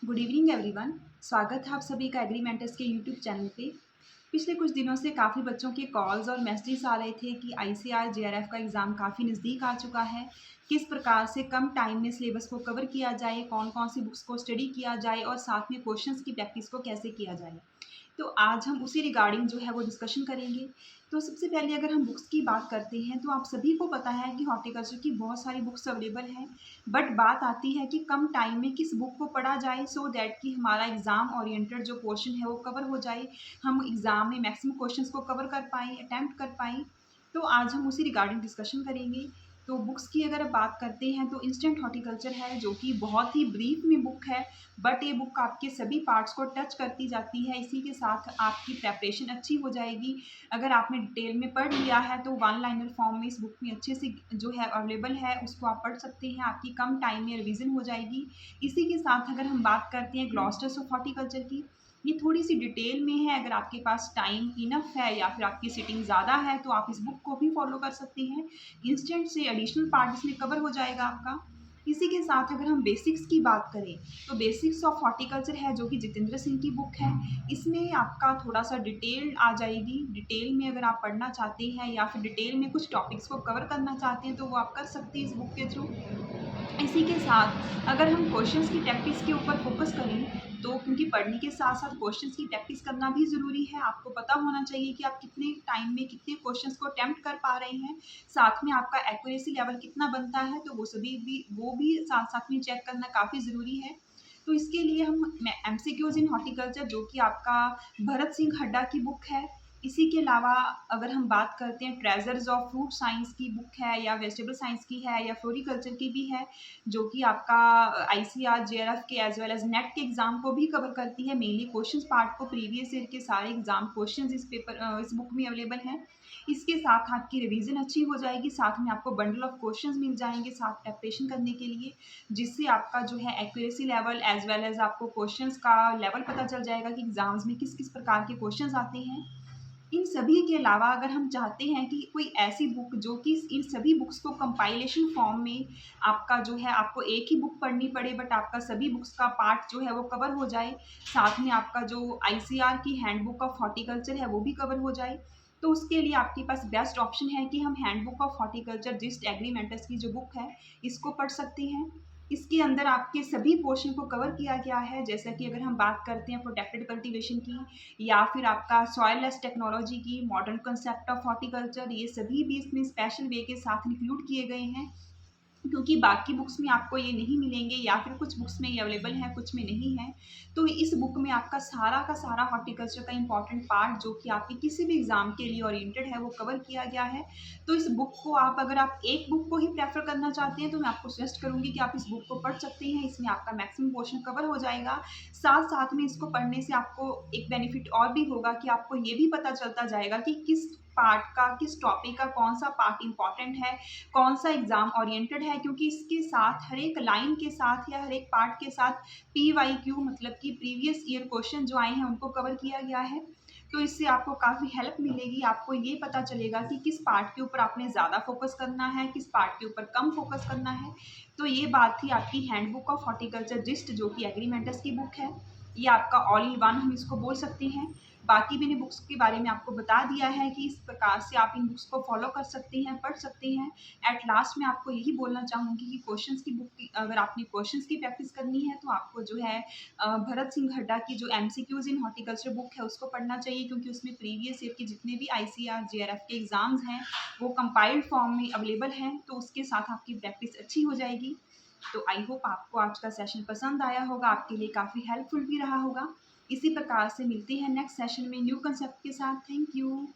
Good evening everyone. स्वागत है आप सभी का एग्रीमेंटर्स के यूट्यूब चैनल पे। पिछले कुछ दिनों से काफ़ी बच्चों के कॉल्स और मैसेजेस आ रहे थे कि आईसीआर जेआरएफ का एग्ज़ाम काफ़ी नज़दीक आ चुका है। किस प्रकार से कम टाइम में सिलेबस को कवर किया जाए, कौन कौन सी बुक्स को स्टडी किया जाए और साथ में क्वेश्चंस की प्रैक्टिस को कैसे किया जाए। तो आज हम उसी रिगार्डिंग जो है वो डिस्कशन करेंगे। तो सबसे पहले अगर हम बुक्स की बात करते हैं तो आप सभी को पता है कि हॉर्टिकल्चर की बहुत सारी बुक्स अवेलेबल हैं। बट बात आती है कि कम टाइम में किस बुक को पढ़ा जाए सो दैट कि हमारा एग्ज़ाम ओरिएंटेड जो पोर्शन है वो कवर हो जाए, हम एग्ज़ाम में मैक्सिमम क्वेश्चंस को कवर कर पाएँ, अटेम्प्ट कर पाएँ। तो आज हम उसी रिगार्डिंग डिस्कशन करेंगे। तो बुक्स की अगर बात करते हैं तो इंस्टेंट हॉर्टिकल्चर है, जो कि बहुत ही ब्रीफ में बुक है, बट ये बुक आपके सभी पार्ट्स को टच करती जाती है। इसी के साथ आपकी प्रेपरेशन अच्छी हो जाएगी। अगर आपने डिटेल में पढ़ लिया है तो वन लाइनर फॉर्म में इस बुक में अच्छे से जो है अवेलेबल है, उसको आप पढ़ सकते हैं। आपकी कम टाइम में रिवीजन हो जाएगी। इसी के साथ अगर हम बात करते हैं ग्लॉस्टर्स ऑफ हॉर्टिकल्चर की, ये थोड़ी सी डिटेल में है। अगर आपके पास टाइम इनफ है या फिर आपकी सिटिंग ज़्यादा है तो आप इस बुक को भी फॉलो कर सकते हैं। इंस्टेंट से एडिशनल पार्ट इसमें कवर हो जाएगा आपका। इसी के साथ अगर हम बेसिक्स की बात करें तो बेसिक्स ऑफ हॉर्टिकल्चर है, जो कि जितेंद्र सिंह की बुक है। इसमें आपका थोड़ा सा डिटेल आ जाएगी। डिटेल में अगर आप पढ़ना चाहते हैं या फिर डिटेल में कुछ टॉपिक्स को कवर करना चाहते हैं तो वो आप कर सकते हैं इस बुक के थ्रू। इसी के साथ अगर हम क्वेश्चंस की प्रैक्टिस के ऊपर फोकस करें तो क्योंकि पढ़ने के साथ साथ क्वेश्चंस की प्रैक्टिस करना भी ज़रूरी है। आपको पता होना चाहिए कि आप कितने टाइम में कितने क्वेश्चंस को अटेम्प्ट कर पा रहे हैं, साथ में आपका एक्यूरेसी लेवल कितना बनता है, तो वो भी साथ साथ में चेक करना काफ़ी ज़रूरी है। तो इसके लिए हम एमसीक्यूज इन हॉर्टिकल्चर, जो कि आपका भरत सिंह हड्डा की बुक है। इसी के अलावा अगर हम बात करते हैं ट्रेजर्स ऑफ फ्रूट साइंस की बुक है, या वेजिटेबल साइंस की है, या फ्लोरिकल्चर की भी है, जो कि आपका आईसीआर जेआरएफ के एज वेल एज नेट के एग्जाम को भी कवर करती है। मेनली क्वेश्चंस पार्ट को प्रीवियस ईयर के सारे एग्जाम क्वेश्चंस इस बुक में अवेलेबल हैं। इसके साथ आपकी रिवीजन अच्छी हो जाएगी, साथ में आपको बंडल ऑफ क्वेश्चंस मिल जाएंगे साथ प्रेपरेशन करने के लिए, जिससे आपका जो है accuracy level as well as आपको क्वेश्चंस का लेवल पता चल जाएगा कि एग्जाम्स में किस किस प्रकार के क्वेश्चंस आते हैं। इन सभी के अलावा अगर हम चाहते हैं कि कोई ऐसी बुक जो कि इन सभी बुक्स को कंपाइलेशन फॉर्म में आपका जो है आपको एक ही बुक पढ़नी पड़े बट आपका सभी बुक्स का पार्ट जो है वो कवर हो जाए, साथ में आपका जो आईसीआर की हैंडबुक ऑफ हॉर्टिकल्चर है वो भी कवर हो जाए, तो उसके लिए आपके पास बेस्ट ऑप्शन है कि हम हैंडबुक ऑफ हॉर्टिकल्चर जिस्ट एग्रीमेंटर्स की जो बुक है इसको पढ़ सकते हैं। इसके अंदर आपके सभी पोर्शन को कवर किया गया है, जैसा कि अगर हम बात करते हैं प्रोटेक्टेड कल्टीवेशन की, या फिर आपका सॉइल लेस टेक्नोलॉजी की, मॉडर्न कंसेप्ट ऑफ हॉर्टिकल्चर, ये सभी भी इसमें स्पेशल वे के साथ इंक्लूड किए गए हैं। क्योंकि बाकी बुक्स में आपको ये नहीं मिलेंगे, या फिर कुछ बुक्स में ये अवेलेबल है कुछ में नहीं है। तो इस बुक में आपका सारा का सारा हॉर्टिकल्चर का इंपॉर्टेंट पार्ट जो कि आपके किसी भी एग्जाम के लिए ओरिएंटेड है वो कवर किया गया है। तो इस बुक को आप अगर आप एक बुक को ही प्रेफर करना चाहते हैं तो मैं आपको सजेस्ट करूंगी कि आप इस बुक को पढ़ सकते हैं। इसमें आपका मैक्सिमम पोर्शन कवर हो जाएगा। साथ साथ में इसको पढ़ने से आपको एक बेनिफिट और भी होगा कि आपको ये भी पता चलता जाएगा कि किस पार्ट का, किस टॉपिक का कौन सा पार्ट इंपॉर्टेंट है, कौन सा एग्जाम ओरिएंटेड है, क्योंकि इसके साथ हर एक लाइन के साथ या हर एक पार्ट के साथ PYQ मतलब कि प्रीवियस ईयर क्वेश्चन जो आए हैं उनको कवर किया गया है। तो इससे आपको काफ़ी हेल्प मिलेगी। आपको ये पता चलेगा कि किस पार्ट के ऊपर आपने ज़्यादा फोकस करना है, किस पार्ट के ऊपर कम फोकस करना है। तो ये बात थी आपकी हैंडबुक ऑफ हॉर्टिकल्चर जिस्ट, जो कि एग्रीमेंटर्स की बुक है। ये आपका ऑल इन वन हम इसको बोल सकते हैं। बाकी मैंने बुक्स के बारे में आपको बता दिया है कि इस प्रकार से आप इन बुक्स को फॉलो कर सकते हैं, पढ़ सकते हैं। एट लास्ट में आपको यही बोलना चाहूँगी कि क्वेश्चंस की बुक की अगर आपने क्वेश्चंस की प्रैक्टिस करनी है तो आपको जो है भरत सिंह हड्डा की जो एमसीक्यूज इन हॉर्टिकल्चर बुक है उसको पढ़ना चाहिए, क्योंकि उसमें प्रीवियस ईयर के जितने भी आईसीआर जेआरएफ के एग्जाम्स हैं वो कंपाइल्ड फॉर्म में अवेलेबल हैं। तो उसके साथ आपकी प्रैक्टिस अच्छी हो जाएगी। तो आई होप आपको आज का सेशन पसंद आया होगा, आपके लिए काफ़ी हेल्पफुल भी रहा होगा। इसी प्रकार से मिलते हैं नेक्स्ट सेशन में न्यू कंसेप्ट के साथ। Thank you.